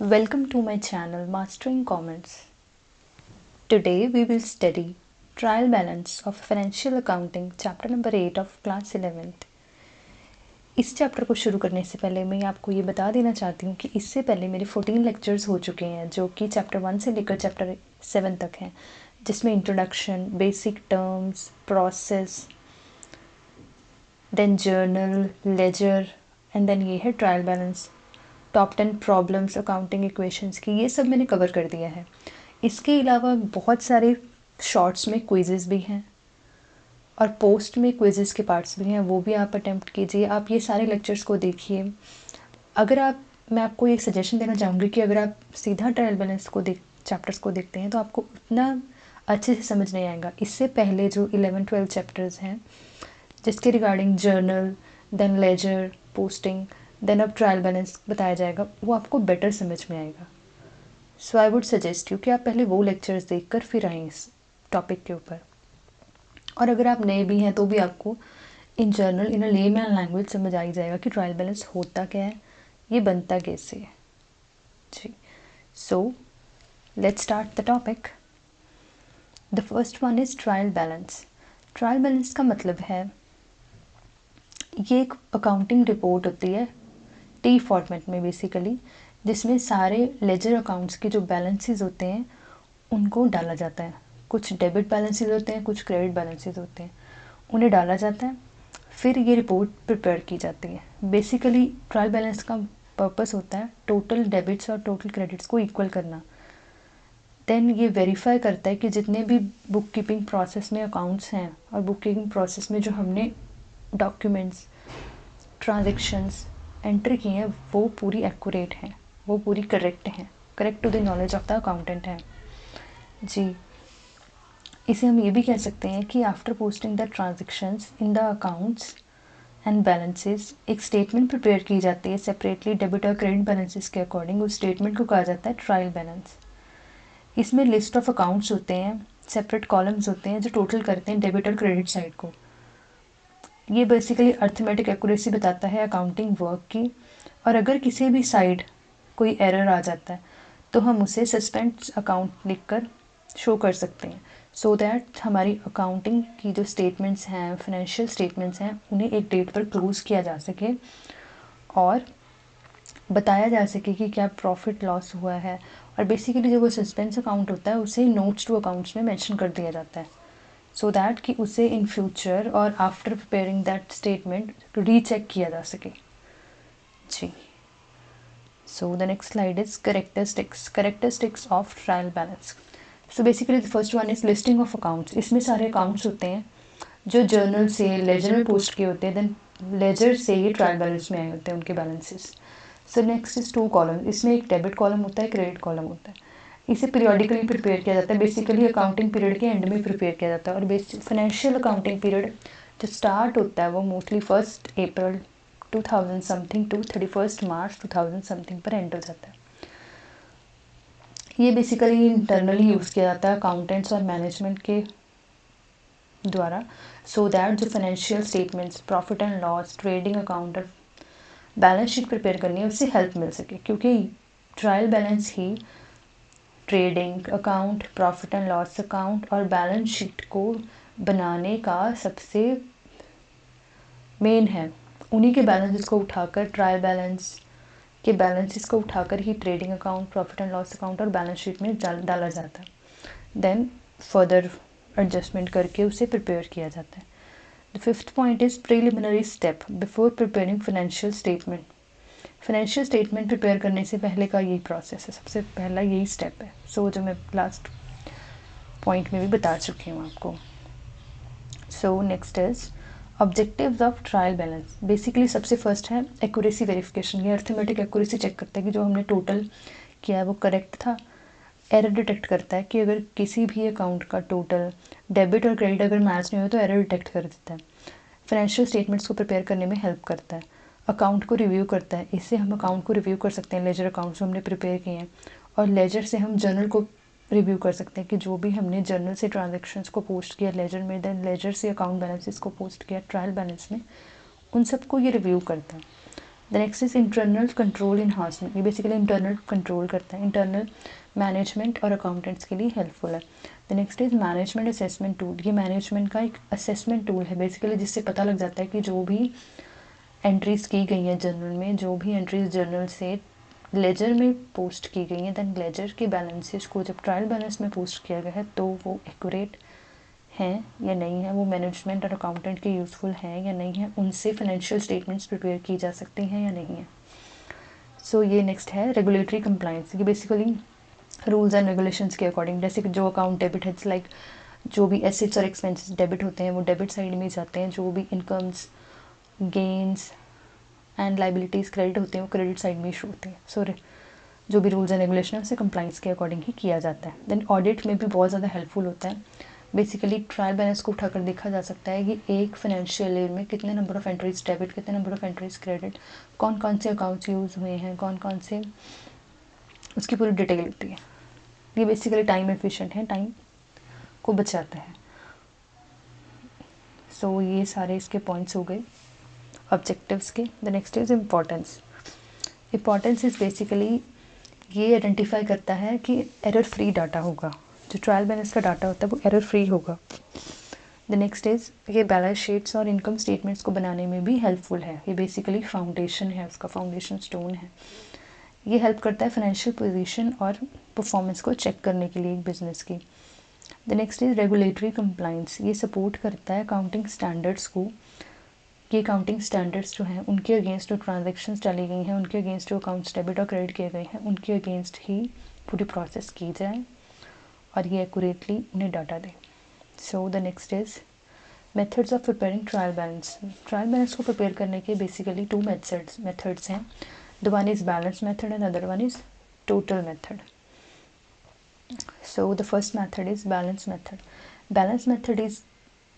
Welcome to my channel Mastering Commerce. Today we will study Trial Balance of Financial Accounting chapter number 8 of class 11th. इस chapter को शुरू करने से पहले मैं आपको ये बता देना चाहती हूँ कि इससे पहले मेरे 14 लेक्चर्स हो चुके हैं जो कि चैप्टर 1 से लेकर चैप्टर 7 तक हैं, जिसमें introduction, basic terms, process, then journal, ledger and then ये है trial balance, top 10 problems accounting equations की, ये सब मैंने कवर कर दिया है। इसके अलावा बहुत सारे शॉर्ट्स में क्विजेस भी हैं और पोस्ट में क्विजेस के पार्ट्स भी हैं, वो भी आप अटेम्प्ट कीजिए। आप ये सारे लेक्चर्स को देखिए। मैं आपको एक सजेशन देना चाहूँगी कि अगर आप सीधा ट्रायल बैलेंस को चैप्टर्स को देखते हैं तो आपको उतना अच्छे से समझ नहीं आएगा। इससे पहले जो 11-12 चैप्टर्स हैं जिसके regarding journal, then ledger, posting, then अब ट्रायल बैलेंस बताया जाएगा, वो आपको बेटर समझ में आएगा। So I would suggest you कि आप पहले वो लेक्चर्स देखकर फिर आएँ इस टॉपिक के ऊपर। और अगर आप नए भी हैं तो भी आपको इन जर्नल इन लेमैन लैंग्वेज समझ आ ही जाएगा कि ट्रायल बैलेंस होता क्या है, ये बनता कैसे है जी। So let's start the topic. The first one is trial balance. Trial balance का मतलब है ये एक अकाउंटिंग रिपोर्ट होती है टी फॉर्मेट में बेसिकली, जिसमें सारे लेजर अकाउंट्स के जो बैलेंसेस होते हैं उनको डाला जाता है। कुछ डेबिट बैलेंसेस होते हैं, कुछ क्रेडिट बैलेंसेस होते हैं, उन्हें डाला जाता है, फिर ये रिपोर्ट प्रिपेयर की जाती है। बेसिकली ट्रायल बैलेंस का पर्पस होता है टोटल डेबिट्स और टोटल क्रेडिट्स को इक्वल करना। देन ये वेरीफाई करता है कि जितने भी बुक कीपिंग प्रोसेस में अकाउंट्स हैं और बुक कीपिंग प्रोसेस में जो हमने डॉक्यूमेंट्स, ट्रांजेक्शन्स एंट्री की हैं वो पूरी एक्यूरेट हैं, वो पूरी करेक्ट हैं, correct to the knowledge of the accountant हैं जी। इसे हम ये भी कह सकते हैं कि after posting the transactions in the accounts and balances एक स्टेटमेंट प्रिपेयर की जाती है सेपरेटली डेबिट और क्रेडिट बैलेंसेस के अकॉर्डिंग। उस स्टेटमेंट को कहा जाता है ट्रायल बैलेंस। इसमें लिस्ट ऑफ अकाउंट्स होते हैं, सेपरेट कॉलम्स होते हैं जो टोटल करते हैं डेबिट और क्रेडिट साइड को। ये बेसिकली अर्थमेटिक एक्यूरेसी बताता है अकाउंटिंग वर्क की। और अगर किसी भी साइड कोई एरर आ जाता है तो हम उसे सस्पेंड अकाउंट लिखकर शो कर सकते हैं, सो दैट हमारी अकाउंटिंग की जो स्टेटमेंट्स हैं, फाइनेंशियल स्टेटमेंट्स हैं, उन्हें एक डेट पर क्लोज किया जा सके और बताया जा सके कि क्या प्रॉफिट लॉस हुआ है। और बेसिकली जो वो सस्पेंस अकाउंट होता है उसे नोट्स टू अकाउंट्स में मेंशन कर दिया जाता है, सो दैट कि उसे इन फ्यूचर और after preparing that statement recheck किया जा सके जी। So the next slide is characteristics of trial balance. So basically the first one is listing of accounts. इसमें सारे अकाउंट्स होते हैं जो जर्नल से लेजर में पोस्ट किए होते हैं, देन लेजर से ये ट्रायल बैलेंस में आए होते हैं उनके balances. So next is 2 column. इसमें एक डेबिट कॉलम होता है, क्रेडिट कॉलम होता है। इसे पीरियडिकली प्रिपेयर किया जाता है, बेसिकली अकाउंटिंग पीरियड के एंड में प्रिपेयर किया जाता है। और फाइनेंशियल अकाउंटिंग पीरियड जो स्टार्ट होता है वो mostly 1 April 2000 something to 31 March 2000 something पर एंड हो जाता है। ये बेसिकली इंटरनली यूज़ किया जाता है अकाउंटेंट्स और मैनेजमेंट के द्वारा, सो दैट जो financial statements, profit and loss, trading account और बैलेंस शीट प्रिपेयर करनी है उससे हेल्प मिल सके, क्योंकि trial balance he trading account, profit and loss account और बैलेंस शीट को बनाने का सबसे मेन है। उन्हीं के बैलेंसेस को उठाकर ट्रायल बैलेंस के बैलेंसेस को उठाकर ही trading account, profit and loss account और बैलेंस शीट में डाला जाता है। देन फर्दर एडजस्टमेंट करके उसे प्रिपेयर किया जाता है। The fifth point is preliminary step before preparing financial statement. Financial statement prepare करने से पहले का यही प्रोसेस है, सबसे पहला यही स्टेप है। सो जो मैं लास्ट पॉइंट में भी बता चुकी हूँ आपको। So next is objectives of trial balance. Basically सबसे फर्स्ट है एक्यूरेसी वेरिफिकेशन। ये अर्थमेटिक एक्यूरेसी चेक करता है कि जो हमने टोटल किया है वो करेक्ट था। एरर डिटेक्ट करता है कि अगर किसी भी अकाउंट का टोटल डेबिट और क्रेडिट अगर मैच नहीं हो तो एरर डिटेक्ट कर देता है। फाइनेंशियल स्टेटमेंट्स को प्रिपेयर करने में हेल्प करता है। अकाउंट को रिव्यू करता है, इससे हम अकाउंट को रिव्यू कर सकते हैं, लेजर अकाउंट्स जो हमने प्रिपेयर किए हैं। और लेजर से हम जर्नल को रिव्यू कर सकते हैं कि जो भी हमने जर्नल से ट्रांजेक्शन्स को पोस्ट किया लेजर में, देन लेजर से अकाउंट बैलेंसेस को पोस्ट किया ट्रायल बैलेंस में, उन सबको ये रिव्यू करता है। The next is internal control enhancement, ये बेसिकली इंटरनल कंट्रोल करता है, इंटरनल मैनेजमेंट और अकाउंटेंट्स के लिए हेल्पफुल है। The next is management assessment tool, ये मैनेजमेंट का एक असेसमेंट टूल है बेसिकली, जिससे पता लग जाता है कि जो भी एंट्रीज की गई हैं जर्नल में, जो भी एंट्रीज जर्नल से लेजर में पोस्ट की गई हैं, दैन लेजर के बैलेंसेस को जब ट्रायल बैलेंस में पोस्ट किया गया है तो वो एक्यूरेट हैं या नहीं है, वो मैनेजमेंट और अकाउंटेंट के यूज़फुल हैं या नहीं है, उनसे फाइनेंशियल स्टेटमेंट्स प्रिपेयर की जा सकती हैं या नहीं है। सो ये नेक्स्ट है रेगुलेटरी कंप्लाइंस, ये बेसिकली रूल्स एंड रेगुलेशंस के अकॉर्डिंग, जैसे कि जो अकाउंट डेबिट है, लाइक जो भी एसेट्स और एक्सपेंसेस डेबिट होते हैं वो डेबिट साइड में जाते हैं, जो भी incomes gains and liabilities credit होते हैं वो क्रेडिट साइड में इशू होते हैं। सो जो भी रूल्स एंड रेगुलेशन है उसे कंप्लाइंस के अकॉर्डिंग ही किया जाता है। देन ऑडिट में भी बहुत ज़्यादा हेल्पफुल होता है, बेसिकली ट्रायल बैलेंस को उठाकर देखा जा सकता है कि एक फाइनेंशियल ईयर में कितने नंबर ऑफ एंट्रीज डेबिट, कितने नंबर ऑफ एंट्रीज क्रेडिट, कौन कौन से अकाउंट्स यूज़ हुए हैं, कौन कौन से, उसकी पूरी डिटेल होती है। ये बेसिकली टाइम एफिशिएंट है, टाइम को बचाता है। सो ये सारे इसके पॉइंट्स हो गए ऑब्जेक्टिव्स के। The next is importance. Importance is basically ये आइडेंटिफाई करता है कि एरर फ्री डाटा होगा, जो ट्रायल बैलेंस का डाटा होता है वो एरर फ्री होगा। द नेक्स्ट इज़ ये बैलेंस शीट्स और इनकम स्टेटमेंट्स को बनाने में भी हेल्पफुल है, ये बेसिकली फाउंडेशन है, उसका फाउंडेशन स्टोन है। ये हेल्प करता है फाइनेंशियल पोजीशन और परफॉर्मेंस को चेक करने के लिए एक बिजनेस की। The next is regulatory compliance, ये सपोर्ट करता है अकाउंटिंग स्टैंडर्ड्स को, कि अकाउंटिंग स्टैंडर्ड्स जो हैं उनके अगेंस्ट जो ट्रांजेक्शन्स डाली गई हैं, उनके अगेंस्ट जो अकाउंट्स डेबिट और क्रेडिट किए गए हैं, उनके अगेंस्ट ही पूरी प्रोसेस की जाए और ये एक्यूरेटली उन्हें data they. So the next is methods of preparing trial balance. Trial balance को प्रिपेयर करने के बेसिकली टू मेथड्स हैं। The one is balance method and other one is total method. So the first method is balance method. Balance method is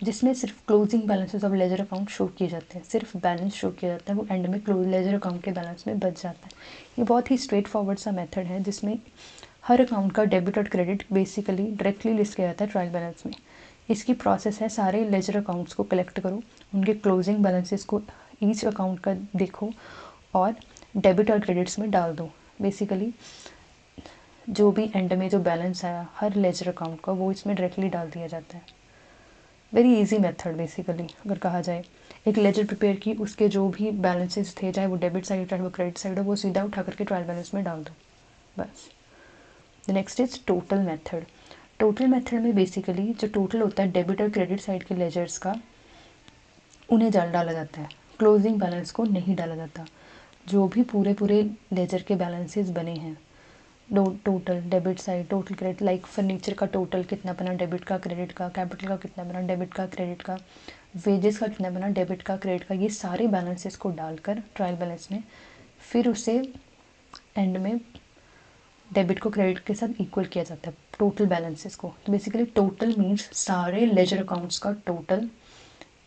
जिसमें सिर्फ closing balances of ledger account show किए जाते हैं, सिर्फ balance show किया जाता है, वो एंड में क्लोज लेजर अकाउंट के बैलेंस में बच जाता है। ये बहुत ही स्ट्रेट फॉरवर्ड सा मेथड है, जिसमें हर अकाउंट का डेबिट और क्रेडिट बेसिकली डायरेक्टली लिस्ट किया जाता है ट्रायल बैलेंस में। इसकी प्रोसेस है, सारे लेजर अकाउंट्स को कलेक्ट करो, उनके क्लोजिंग बैलेंसेस को ईच अकाउंट का देखो और डेबिट और क्रेडिट्स में डाल दो। बेसिकली जो भी एंड में जो बैलेंस आया हर लेजर अकाउंट का वो इसमें डायरेक्टली डाल दिया जाता है। वेरी इजी मेथड बेसिकली अगर कहा जाए। एक लेजर प्रिपेयर की, उसके जो भी बैलेंसेस थे, चाहे वो डेबिट साइड चाहे वो क्रेडिट साइड हो, वो सीधा उठा करके ट्रायल बैलेंस में डाल दो बस। The next is total method. Total method में बेसिकली जो टोटल होता है डेबिट और क्रेडिट साइड के लेजर्स का, उन्हें डाला जाता है, क्लोजिंग बैलेंस को नहीं डाला जाता। जो भी पूरे लेजर के बैलेंसेस बने हैं, total debit side, total credit, like furniture का टोटल कितना बना डेबिट का क्रेडिट का, कैपिटल का कितना बना डेबिट का क्रेडिट का, वेजेस का कितना बना डेबिट का क्रेडिट का, ये सारे बैलेंसेस को डालकर ट्रायल बैलेंस में फिर उसे एंड में डेबिट को क्रेडिट के साथ इक्वल किया जाता है टोटल बैलेंसेस को। तो बेसिकली टोटल मीन्स सारे लेजर अकाउंट्स का टोटल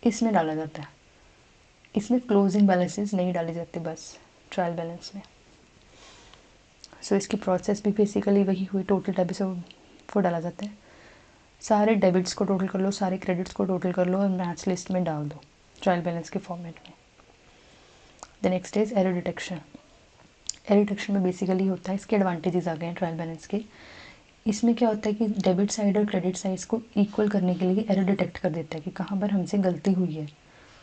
इसमें डाला जाता है, इसमें क्लोजिंग बैलेंसेस नहीं डाले जाते बस ट्रायल बैलेंस में। सो इसकी प्रोसेस भी बेसिकली वही हुई, टोटल डेबिट्स को डाला जाता है, सारे डेबिट्स को टोटल कर लो, सारे क्रेडिट्स को टोटल कर लो और मैच लिस्ट में डाल दो ट्रायल बैलेंस के फॉर्मेट में। The next is error detection. Error detection में बेसिकली होता है, इसके एडवांटेजेस आ गए हैं ट्रायल बैलेंस के। इसमें क्या होता है कि डेबिट साइड और क्रेडिट साइड्स को इक्वल करने के लिए एरर डिटेक्ट कर देता है कि कहाँ पर हमसे गलती हुई है।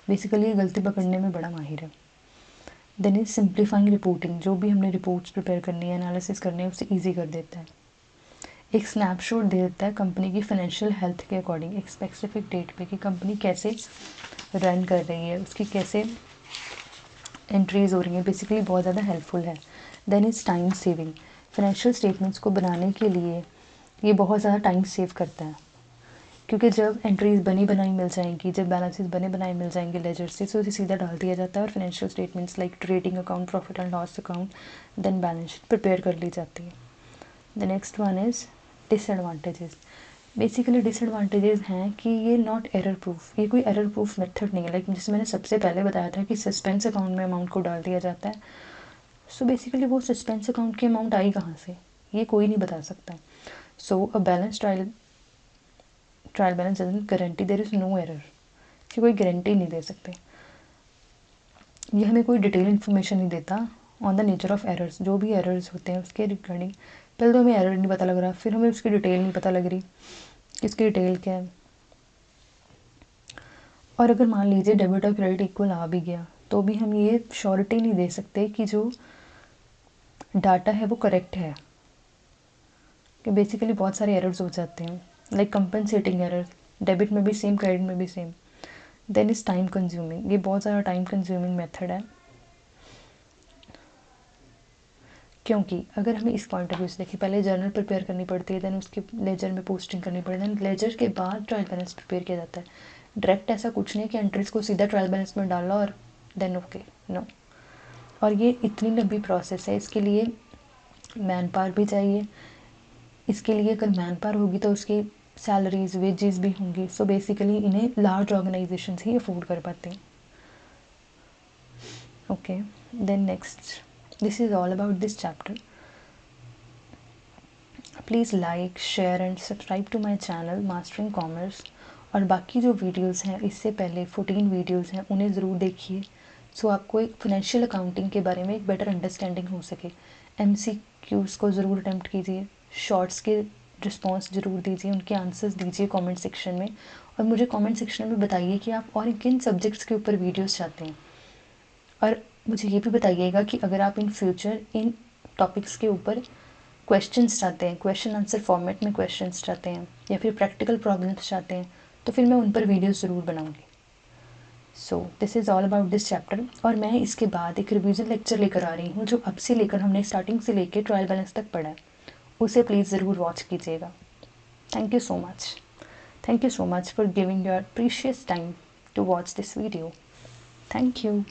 बेसिकली ये गलती पकड़ने में बड़ा माहिर है। देन इज सिंप्लीफाइंग रिपोर्टिंग, जो भी हमने रिपोर्ट्स प्रिपेयर करनी है, एनालिसिस करनी है, उसे ईजी कर देता है। एक स्नैपशॉट दे देता है कंपनी की फाइनेंशियल हेल्थ के अकॉर्डिंग, एक स्पेसिफिक डेट पे कि कंपनी कैसे रन कर रही है, उसकी कैसे एंट्रीज हो रही हैं, बेसिकली बहुत ज़्यादा हेल्पफुल है। Then is time saving. Financial statements को बनाने के लिए ये बहुत ज़्यादा टाइम सेव करता है, क्योंकि जब एंट्रीज बनी बनाई मिल जाएंगी, जब बैलेंसेस बने बनाए मिल जाएंगे लेजर से, तो उसे सीधा डाल दिया जाता है और financial statements like trading account, profit and loss account, then balance sheet prepare कर ली जाती है। The next one is disadvantages. Basically disadvantages हैं कि ये नॉट एरर प्रूफ, ये कोई एरर प्रूफ मेथड नहीं है। लाइक जैसे मैंने सबसे पहले बताया था कि सस्पेंस अकाउंट में अमाउंट को डाल दिया जाता है, सो बेसिकली वो सस्पेंस अकाउंट की अमाउंट आई कहाँ से, ये कोई नहीं बता सकता। So a balance trial balance doesn't guarantee there is no error, कि कोई गारंटी नहीं दे सकते। ये हमें कोई डिटेल इन्फॉर्मेशन नहीं देता on the nature of errors, जो भी एरर्स होते हैं उसके रिगार्डिंग। पहले तो हमें एरर नहीं पता लग रहा, फिर हमें उसकी डिटेल नहीं पता लग रही कि इसकी डिटेल क्या है। और अगर मान लीजिए डेबिट और क्रेडिट इक्वल आ भी गया तो भी हम ये श्योरिटी नहीं दे सकते कि जो डाटा है वो करेक्ट है, कि बेसिकली बहुत सारे एरर्स हो जाते हैं, लाइक कंपनसेटिंग एरर, डेबिट में भी सेम क्रेडिट में भी same. Then is time consuming, ये बहुत ज़्यादा टाइम कंज्यूमिंग मेथड है, क्योंकि अगर हमें इस पॉइंट ऑफ व्यू से देखिए, पहले जर्नल प्रिपेयर करनी पड़ती है, देन उसके लेजर में पोस्टिंग करनी पड़ती है, देन लेजर के बाद ट्रायल बैलेंस प्रिपेयर किया जाता है। डायरेक्ट ऐसा कुछ नहीं कि एंट्रीज को सीधा ट्रायल बैलेंस में डाला और देन ओके, नो। और ये इतनी लंबी प्रोसेस है, इसके लिए मैन पावर भी चाहिए। इसके लिए अगर मैन पावर होगी तो उसकी सैलरीज वेजेस भी होंगी। सो बेसिकली इन्हें लार्ज ऑर्गेनाइजेशंस ही अफोर्ड कर पाते हैं। Okay, then next, this is all about this chapter. Please like share and subscribe to my channel Mastering Commerce. और बाकी जो वीडियोस हैं, इससे पहले 14 वीडियोस हैं, उन्हें ज़रूर देखिए, सो आपको एक फाइनेंशियल अकाउंटिंग के बारे में एक बेटर अंडरस्टैंडिंग हो सके। MCQs को ज़रूर अटैम्प्ट कीजिए, शॉर्ट्स के रिस्पॉन्स ज़रूर दीजिए, उनके आंसर्स दीजिए कमेंट सेक्शन में, और मुझे कमेंट सेक्शन में बताइए कि आप और किन सब्जेक्ट्स के ऊपर वीडियोस चाहते हैं। और मुझे ये भी बताइएगा कि अगर आप इन फ्यूचर इन टॉपिक्स के ऊपर क्वेश्चंस चाहते हैं, क्वेश्चन आंसर फॉर्मेट में क्वेश्चंस चाहते हैं, या फिर प्रैक्टिकल प्रॉब्लम्स चाहते हैं, तो फिर मैं उन पर वीडियोस ज़रूर बनाऊंगी। So this is all about this chapter. और मैं इसके बाद एक रिवीजन लेक्चर लेकर आ रही हूँ, जो अब से लेकर हमने स्टार्टिंग से लेकर ट्रायल बैलेंस तक पढ़ा है, उसे प्लीज़ ज़रूर वॉच कीजिएगा। Thank you so much. Thank you so much for giving your precious time to watch this video. Thank you.